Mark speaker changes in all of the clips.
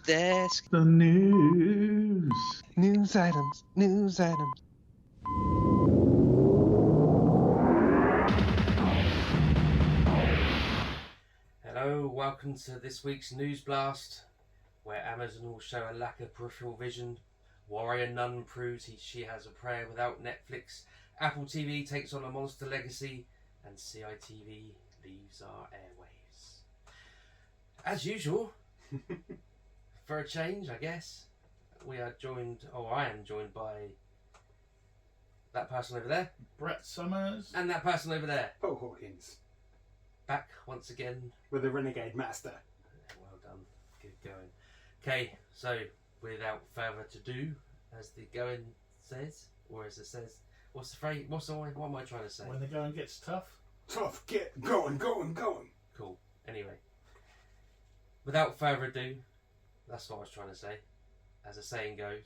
Speaker 1: desk.
Speaker 2: The news.
Speaker 1: News items. News items.
Speaker 3: Hello, welcome to this week's News Blast, where Amazon will show a lack of peripheral vision, Warrior Nun proves she has a prayer without Netflix, Apple TV takes on a monster legacy, and CITV leaves our airwaves. As usual, for a change, I guess, I am joined by that person over there.
Speaker 2: Brett Summers.
Speaker 3: And that person over there.
Speaker 4: Paul Hawkins.
Speaker 3: Back once again.
Speaker 4: With the Renegade Master.
Speaker 3: Well done. Good going. Okay, so without further ado, as the going says, or as it says, what's the phrase? What am I trying to say?
Speaker 2: When the going gets tough.
Speaker 4: Tough, get going.
Speaker 3: Cool. Anyway, without further ado, that's what I was trying to say. As the saying goes,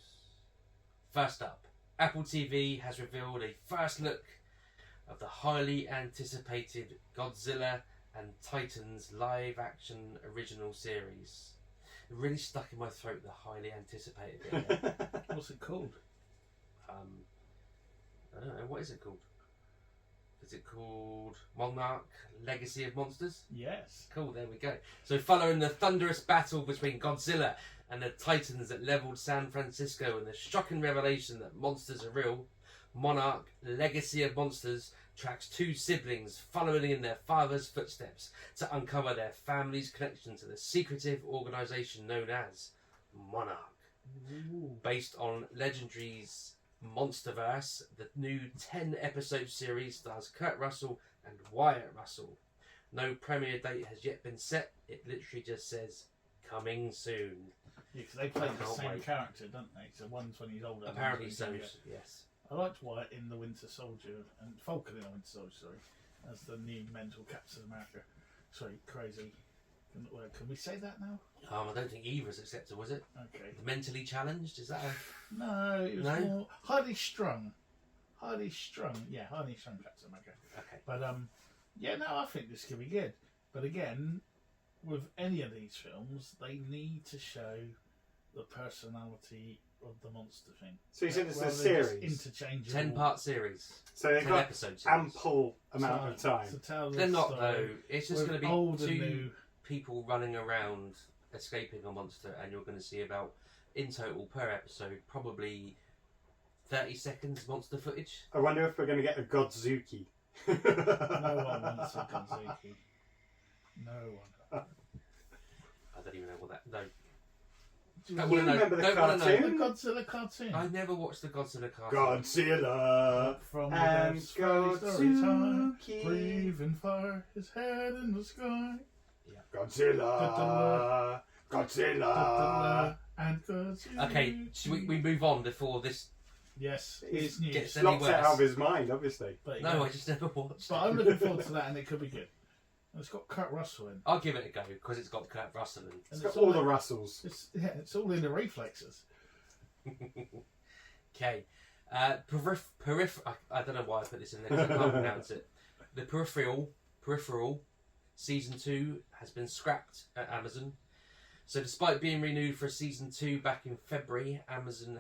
Speaker 3: first up, Apple TV has revealed a first look of the highly anticipated Godzilla and Titans live-action original series. It really stuck in my throat, the highly anticipated bit.
Speaker 2: What's it called?
Speaker 3: I don't know. What is it called? Is it called Monarch, Legacy of Monsters?
Speaker 2: Yes.
Speaker 3: Cool, there we go. So following the thunderous battle between Godzilla and the Titans that leveled San Francisco and the shocking revelation that monsters are real, Monarch, Legacy of Monsters tracks two siblings following in their father's footsteps to uncover their family's connection to the secretive organisation known as Monarch.
Speaker 2: Ooh.
Speaker 3: Based on Legendary's Monsterverse, the new 10-episode series stars Kurt Russell and Wyatt Russell. No premiere date has yet been set. It literally just says, coming soon.
Speaker 2: Yeah, because they play the
Speaker 3: Can't
Speaker 2: same
Speaker 3: wait.
Speaker 2: character, don't they? So one's when he's older.
Speaker 3: Apparently
Speaker 2: one's
Speaker 3: so,
Speaker 2: when he's younger.
Speaker 3: yes.
Speaker 2: I liked Wyatt in The Winter Soldier, and Falcon in The Winter Soldier, sorry, as the new mental Captain America. Sorry, crazy. Can we say that now?
Speaker 3: I don't think either is accepted, was it?
Speaker 2: Okay.
Speaker 3: The mentally challenged, is that a...
Speaker 2: No, it was
Speaker 3: No?
Speaker 2: more highly strung. Highly strung Captain America.
Speaker 3: Okay.
Speaker 2: But yeah, no, I think this could be good. But again, with any of these films, they need to show the personality of the monster thing.
Speaker 4: So you said it's a
Speaker 2: Rather than just
Speaker 4: series?
Speaker 2: interchangeable.
Speaker 3: 10-part series.
Speaker 4: So they've
Speaker 3: 10
Speaker 4: got
Speaker 3: episode series.
Speaker 4: ample amount of time.
Speaker 2: to tell the
Speaker 3: They're not,
Speaker 2: story
Speaker 3: though. It's just
Speaker 2: with
Speaker 3: going to be
Speaker 2: old and
Speaker 3: two
Speaker 2: new.
Speaker 3: people running around escaping a monster, and you're going to see about, in total, per episode, probably 30 seconds monster footage.
Speaker 4: I wonder if we're going to get a Godzuki.
Speaker 2: No one wants a Gonzuki. No one.
Speaker 3: I don't even know what that... No.
Speaker 2: Do
Speaker 3: Don't
Speaker 4: You
Speaker 3: wanna know.
Speaker 4: remember the
Speaker 3: Don't wanna know.
Speaker 2: The
Speaker 4: cartoon?
Speaker 2: Godzilla cartoon.
Speaker 3: I never watched the Godzilla cartoon.
Speaker 4: Godzilla
Speaker 2: From
Speaker 4: and
Speaker 2: the Friday story time.
Speaker 4: Godzuki.
Speaker 2: Breathing fire, his head in the sky.
Speaker 4: Godzilla. Godzilla.
Speaker 2: And Godzilla.
Speaker 3: Okay, should we move on before this...
Speaker 2: Yes,
Speaker 4: He's
Speaker 2: it's news.
Speaker 3: gets any
Speaker 4: Locked it
Speaker 3: worse.
Speaker 4: out of his mind, obviously.
Speaker 2: But,
Speaker 3: No, I just never watched
Speaker 2: But
Speaker 3: it.
Speaker 2: I'm looking forward to that, and it could be good. And it's got Kurt Russell in.
Speaker 3: I'll give it a go, because it's got Kurt Russell in.
Speaker 4: It's got all the Russells.
Speaker 2: It's all in the reflexes.
Speaker 3: Okay. Peripheral. I don't know why I put this in there because I can't pronounce it. The Peripheral Season 2 has been scrapped at Amazon. So despite being renewed for Season 2 back in February, Amazon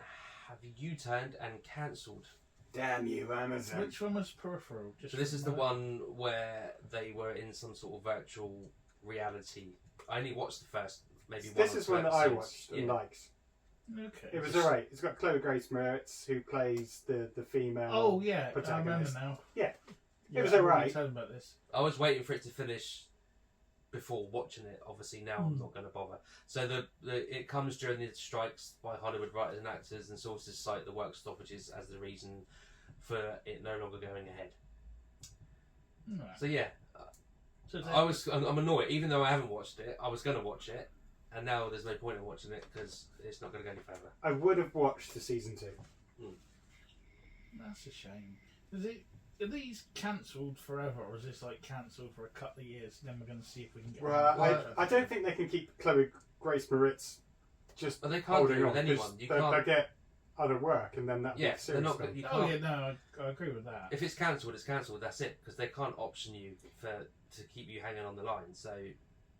Speaker 3: have U-turned and cancelled.
Speaker 4: Damn you, Amazon.
Speaker 2: Which one was Peripheral? Just
Speaker 3: So this is the
Speaker 2: remind-
Speaker 3: one where they were in some sort of virtual reality. I only watched the first, maybe one
Speaker 4: This
Speaker 3: or
Speaker 4: is
Speaker 3: two
Speaker 4: one that I
Speaker 3: episodes.
Speaker 4: watched and
Speaker 3: Yeah.
Speaker 4: liked.
Speaker 2: Okay.
Speaker 4: It was alright. It's got Grace Moretz, who plays the female.
Speaker 2: Oh yeah, I remember
Speaker 4: protagonist.
Speaker 2: now.
Speaker 4: Yeah.
Speaker 2: Yeah,
Speaker 4: was
Speaker 2: I remember
Speaker 4: alright.
Speaker 2: you telling about this.
Speaker 3: I was waiting for it to finish before watching it. Obviously now I'm not going to bother. So it comes during the strikes by Hollywood writers and actors, and sources cite the work stoppages as the reason for it no longer going ahead.
Speaker 2: Right.
Speaker 3: So yeah,
Speaker 2: So
Speaker 3: I'm annoyed. Even though I haven't watched it, I was going to watch it, and now there's no point in watching it because it's not going to go any further.
Speaker 4: I would have watched the season 2.
Speaker 2: That's a shame. Are these cancelled forever, or is this like cancelled for a couple of years? And then we're going to see if we can get.
Speaker 4: Well, I don't think they can keep Grace Moretz just
Speaker 3: But they can't
Speaker 4: holding
Speaker 3: do it
Speaker 4: on.
Speaker 3: with anyone.
Speaker 4: 'cause
Speaker 3: You
Speaker 4: they'll
Speaker 3: can't.
Speaker 4: get other work, and then that
Speaker 3: Yeah,
Speaker 4: makes
Speaker 3: they're
Speaker 4: serious
Speaker 3: not.
Speaker 4: film.
Speaker 3: You
Speaker 2: Oh
Speaker 3: can't.
Speaker 2: yeah, no, I agree with that.
Speaker 3: If it's cancelled, it's cancelled. That's it, because they can't option you to keep you hanging on the line. So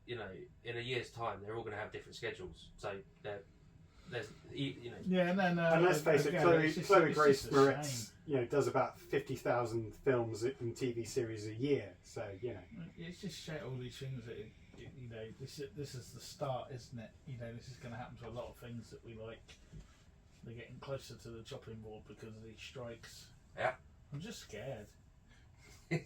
Speaker 3: you know, in a year's time, they're all going to have different schedules. So there's, you know.
Speaker 2: Yeah, no.
Speaker 4: And let's face it,
Speaker 2: again,
Speaker 4: Chloe
Speaker 2: it's
Speaker 4: Grace
Speaker 2: just a
Speaker 4: Moretz,
Speaker 2: shame.
Speaker 4: does about 50,000 films and TV series a year. So
Speaker 2: It's just shit, all these things that this is the start, isn't it? This is going to happen to a lot of things that we like. They're getting closer to the chopping board because of these strikes.
Speaker 3: Yeah.
Speaker 2: I'm just scared.
Speaker 3: Okay,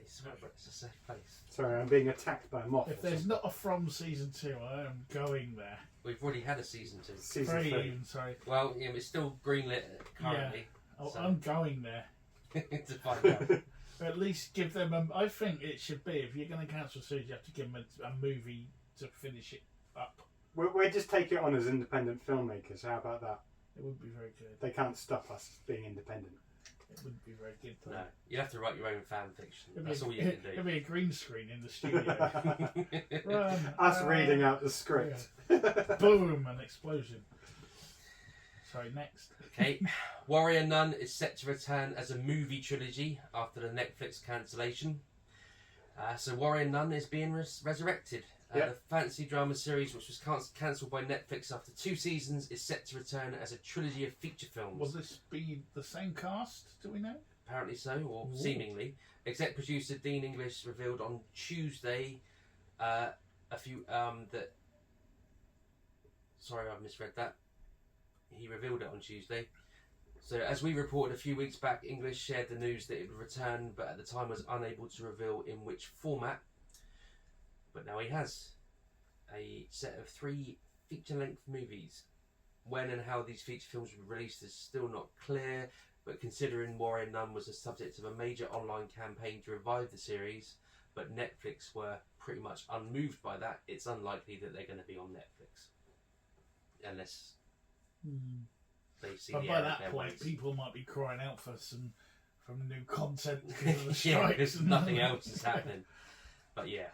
Speaker 3: so it's a safe place.
Speaker 4: Sorry, I'm being attacked by a moth.
Speaker 2: If there's not a From season 2, I am going there.
Speaker 3: We've already had a season 2.
Speaker 4: Season 3.
Speaker 2: Even, sorry.
Speaker 3: Well, it's still greenlit currently.
Speaker 2: Yeah.
Speaker 3: So.
Speaker 2: I'm going there.
Speaker 3: To find out.
Speaker 2: Or at least give them I think it should be, if you're going to cancel a series, you have to give them a movie to finish it up.
Speaker 4: We'll just take it on as independent filmmakers. How about that?
Speaker 2: It would be very good.
Speaker 4: They can't stop us being independent.
Speaker 2: It wouldn't be very good, though.
Speaker 3: No, you have to write your own fan fiction. That's all you can do.
Speaker 2: It'd be a green screen in the studio.
Speaker 4: Us reading out the script.
Speaker 2: Yeah. Boom, an explosion. Sorry, next.
Speaker 3: Okay, Warrior Nun is set to return as a movie trilogy after the Netflix cancellation. So Warrior Nun is being resurrected. The fantasy drama series, which was cancelled by Netflix after 2 seasons, is set to return as a trilogy of feature films.
Speaker 2: Will this be the same cast? Do we know?
Speaker 3: Apparently so, or seemingly. Exec producer Dean English revealed on Tuesday that. Sorry, I've misread that. He revealed it on Tuesday. So, as we reported a few weeks back, English shared the news that it would return, but at the time was unable to reveal in which format. But now he has a set of 3 feature-length movies. When and how these feature films will be released is still not clear, but considering Warrior Nun was the subject of a major online campaign to revive the series, but Netflix were pretty much unmoved by that, it's unlikely that they're going to be on Netflix. Unless they see
Speaker 2: but
Speaker 3: the
Speaker 2: by
Speaker 3: error of
Speaker 2: that
Speaker 3: their
Speaker 2: point,
Speaker 3: ways.
Speaker 2: people might be crying out for some new content because of the strikes.
Speaker 3: Yeah, because nothing else is happening. But yeah,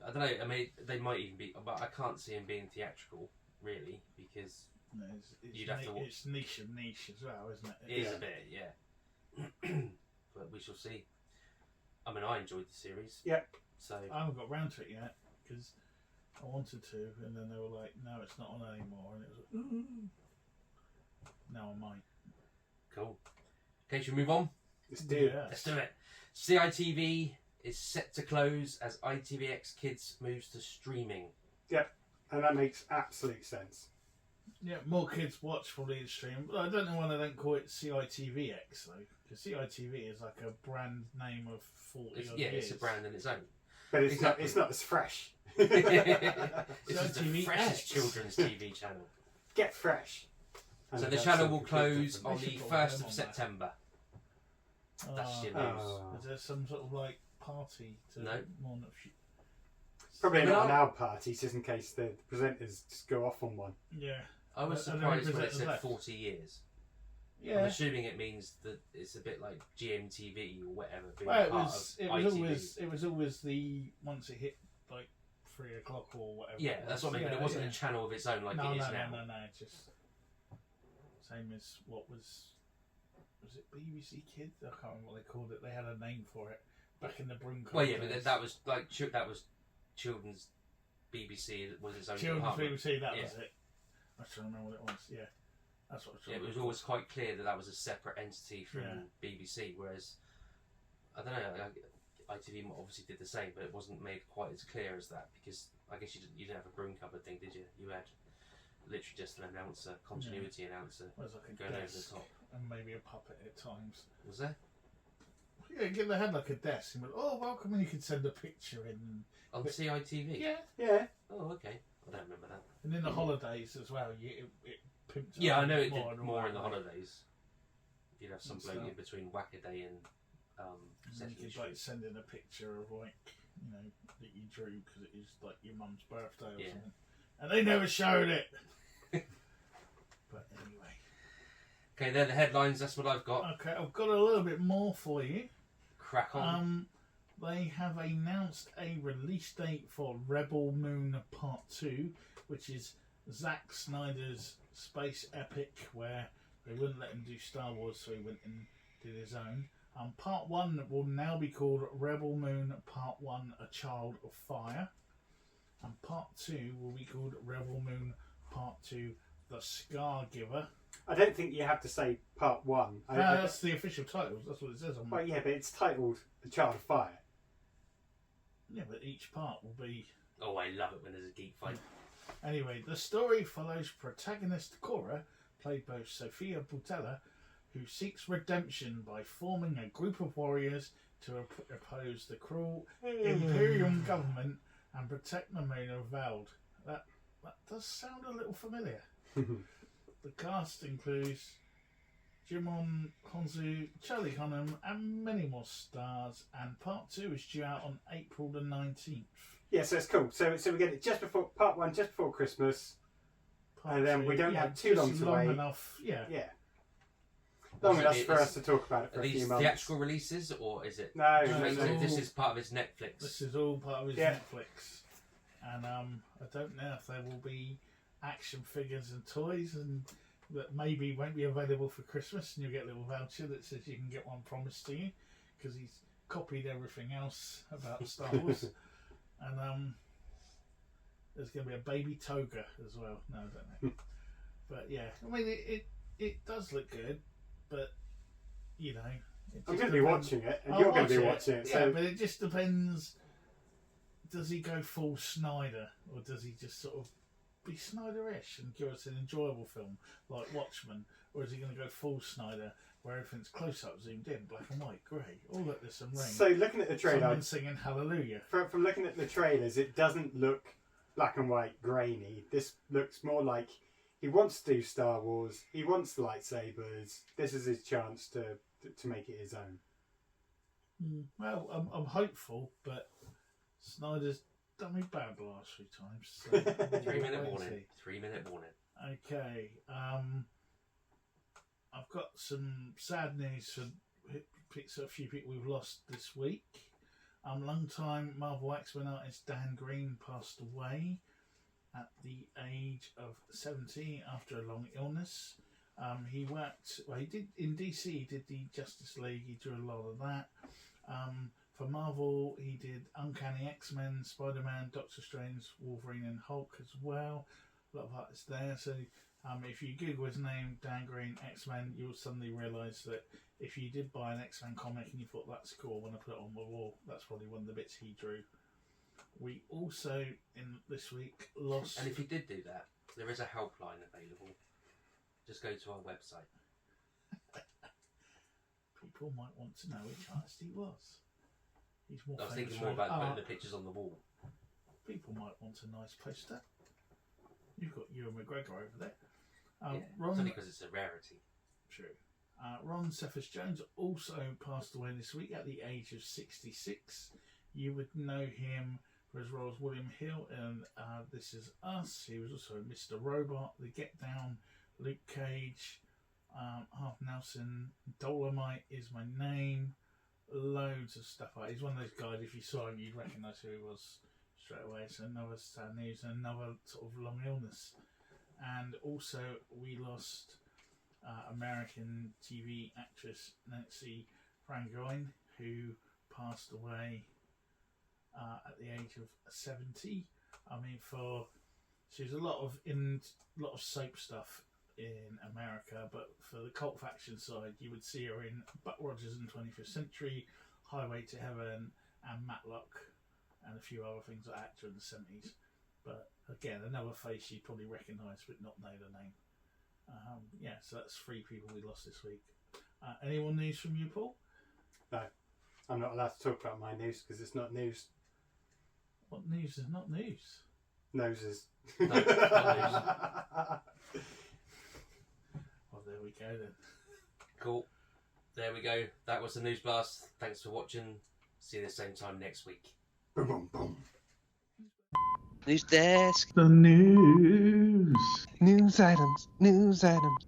Speaker 3: I don't know. I mean, they might even be, but I can't see them being theatrical, really, because
Speaker 2: No,
Speaker 3: you'd have to watch.
Speaker 2: It's niche of niche as well, isn't it?
Speaker 3: It is a bit, yeah. But we shall see. I mean, I enjoyed the series.
Speaker 4: Yeah.
Speaker 3: So
Speaker 2: I haven't got round to it yet because I wanted to, and then they were like, "No, it's not on anymore," and it was like, "Ooh." Now I might.
Speaker 3: cool. Okay, should we move on?
Speaker 4: Let's do it.
Speaker 3: Let's do it. CITV is set to close as ITVX Kids moves to streaming.
Speaker 4: And that makes absolute sense.
Speaker 2: Yeah, more kids watch probably in stream. But I don't know why they don't call it CITVX though, because CITV is like a brand name of 40 odd years.
Speaker 3: It's a brand in its own.
Speaker 4: But it's
Speaker 3: Exactly.
Speaker 4: not as fresh.
Speaker 3: This is the
Speaker 2: CITV
Speaker 3: freshest
Speaker 2: X.
Speaker 3: children's TV channel.
Speaker 4: Get fresh.
Speaker 3: So the
Speaker 4: That's
Speaker 3: channel will
Speaker 4: something
Speaker 3: close
Speaker 4: different.
Speaker 3: on
Speaker 2: They
Speaker 3: the
Speaker 2: should put them
Speaker 3: 1st of
Speaker 2: on
Speaker 3: September. That's your news.
Speaker 4: Oh.
Speaker 2: Is there some sort of like party to
Speaker 3: No.
Speaker 2: more?
Speaker 4: Probably
Speaker 3: I mean,
Speaker 4: not an
Speaker 3: I'll-
Speaker 4: our party, just in case the presenters just go off on one.
Speaker 2: Yeah.
Speaker 3: I was
Speaker 2: Are there
Speaker 3: surprised when it
Speaker 2: presenters
Speaker 3: said
Speaker 2: left?
Speaker 3: 40 years. I'm
Speaker 2: Yeah.
Speaker 3: assuming it means that it's a bit like GMTV or whatever. Being
Speaker 2: Well,
Speaker 3: part
Speaker 2: it
Speaker 3: of
Speaker 2: was
Speaker 3: ITV.
Speaker 2: always the once it hit like 3 o'clock or whatever.
Speaker 3: Yeah,
Speaker 2: it
Speaker 3: that's
Speaker 2: was.
Speaker 3: what I mean. But it wasn't
Speaker 2: yeah.
Speaker 3: a channel of its own like
Speaker 2: no,
Speaker 3: it is
Speaker 2: no,
Speaker 3: now.
Speaker 2: no, it's just same as what was it BBC Kids? I can't remember what they called it. They had a name for it back in the Broom.
Speaker 3: Well, yeah, but that was like that was children's BBC. It was its own
Speaker 2: Children's
Speaker 3: department.
Speaker 2: BBC. That
Speaker 3: Yeah.
Speaker 2: was it. I was trying to remember what it was. Yeah, that's what I was trying
Speaker 3: It
Speaker 2: to
Speaker 3: was
Speaker 2: remember.
Speaker 3: always quite clear that that was a separate entity from
Speaker 2: Yeah.
Speaker 3: BBC, whereas I don't know. ITV obviously did the same, but it wasn't made quite as clear as that because I guess you didn't have a broom cupboard thing, did you? You had literally just an announcer, continuity announcer
Speaker 2: It was like a
Speaker 3: going over the
Speaker 2: desk
Speaker 3: top.
Speaker 2: and maybe a puppet at times.
Speaker 3: Was there
Speaker 2: Yeah, again, they had like a desk and went, "Oh, welcome," and you could send a picture in.
Speaker 3: on
Speaker 2: But-
Speaker 3: CITV?
Speaker 2: Yeah,
Speaker 4: Yeah.
Speaker 3: Oh, okay. I don't remember that.
Speaker 2: and in the holidays as well, it pimped. It
Speaker 3: Yeah,
Speaker 2: up
Speaker 3: I know it
Speaker 2: more
Speaker 3: did
Speaker 2: and
Speaker 3: more in the
Speaker 2: more.
Speaker 3: holidays. You'd have some
Speaker 2: And
Speaker 3: bloke
Speaker 2: stuff.
Speaker 3: in between Whackaday and
Speaker 2: And you
Speaker 3: Sesame
Speaker 2: could
Speaker 3: Street.
Speaker 2: like send in a picture of like that you drew because it was like your mum's birthday or
Speaker 3: Yeah.
Speaker 2: something, and they never showed it. But anyway,
Speaker 3: Okay, they're the headlines. That's what I've got.
Speaker 2: okay, I've got a little bit more for you.
Speaker 3: Crack on.
Speaker 2: They have announced a release date for Rebel Moon Part 2, which is Zack Snyder's space epic where they wouldn't let him do Star Wars, so he went and did his own. Part 1 will now be called Rebel Moon Part 1, A Child of Fire. And Part 2 will be called Rebel Moon Part 2, The Scar Giver.
Speaker 4: I don't think you have to say Part 1.
Speaker 2: That's the official title. That's what it says on.
Speaker 4: Well, yeah, but it's titled A Child of Fire.
Speaker 2: Yeah, but each part will be...
Speaker 3: Oh, I love it when there's a geek fight.
Speaker 2: Anyway, the story follows protagonist Cora, played by Sophia Boutella, who seeks redemption by forming a group of warriors to oppose the cruel Imperial government and protect the moon of Veld. That does sound a little familiar. The cast includes Jimon Honsu, Charlie Hunnam, and many more stars. And Part 2 is due out on April the 19th.
Speaker 4: Yeah, so it's cool. So we get it just before Part 1, just before Christmas, and then we don't have too long to wait.
Speaker 2: Enough, yeah.
Speaker 4: Long enough for us to talk about it for a few months.
Speaker 3: Theatrical releases, or is it?
Speaker 4: No.
Speaker 3: This is part of his Netflix.
Speaker 2: This is all part of his Netflix. And I don't know if there will be action figures and toys, and that maybe won't be available for Christmas, and you'll get a little voucher that says you can get one promised to you, because he's copied everything else about Star Wars. And there's going to be a baby toga as well. No, I don't know. But yeah, I mean, it does look good, but you know,
Speaker 4: I'm going to be watching it, and you're going to be watching it.
Speaker 2: Yeah, but it just depends. Does he go full Snyder, or does he just sort of be Snyder-ish and give us an enjoyable film like Watchmen, or is he going to go full Snyder, where everything's close-up, zoomed in, black and white, grey? Oh look, there's some rain.
Speaker 4: So looking at the trailer,
Speaker 2: someone singing Hallelujah.
Speaker 4: From looking at the trailers, it doesn't look black and white, grainy. This looks more like he wants to do Star Wars. He wants the lightsabers. This is his chance to make it his own.
Speaker 2: Well, I'm hopeful, but Snyder's done me bad the last few times. So
Speaker 3: 3 minute warning. 3 minute warning.
Speaker 2: Okay. I've got some sad news for a few people we've lost this week. Long-time Marvel X-Men artist Dan Green passed away at the age of 70 after a long illness. He did in DC, he did the Justice League, he drew a lot of that. For Marvel, he did Uncanny X-Men, Spider-Man, Doctor Strange, Wolverine and Hulk as well. A lot of artists there. So if you Google his name, Dan Green, X-Men, you'll suddenly realise that if you did buy an X-Men comic and you thought that's cool, when I put it on the wall, that's probably one of the bits he drew. We also, in this week, lost...
Speaker 3: And if you did do that, there is a helpline available. Just go to our website.
Speaker 2: People might want to know which artist he was. He's more
Speaker 3: I was
Speaker 2: famous
Speaker 3: thinking more
Speaker 2: for
Speaker 3: about
Speaker 2: art.
Speaker 3: putting the pictures on the wall.
Speaker 2: People might want a nice poster. You've got Ewan McGregor over there.
Speaker 3: Yeah,
Speaker 2: Ron,
Speaker 3: it's only because it's a rarity.
Speaker 2: True. Ron Cephas Jones also passed away this week at the age of 66. You would know him for his role as William Hill in This Is Us. He was also Mr. Robot, The Get Down, Luke Cage, Half Nelson, Dolomite Is My Name, loads of stuff. He's one of those guys, if you saw him, you'd recognise who he was straight away. So another sad news, and another sort of long illness. And also we lost American TV actress Nancy Frangione, who passed away at the age of 70. I mean, she was a lot of soap stuff in America, but for the cult faction side, you would see her in Buck Rogers in 25th Century, Highway to Heaven, and Matlock, and a few other things like actor in the 70s. But again, another face you'd probably recognise but not know the name. So that's 3 people we lost this week. Any more news from you, Paul?
Speaker 4: No, I'm not allowed to talk about my news because it's not news.
Speaker 2: What news is not news?
Speaker 4: Noses.
Speaker 3: No, not news.
Speaker 2: Well, there we go then.
Speaker 3: Cool. There we go. That was the News Blast. Thanks for watching. See you the same time next week.
Speaker 4: Boom, boom, boom.
Speaker 1: News desk.
Speaker 2: The news.
Speaker 1: News items. News items.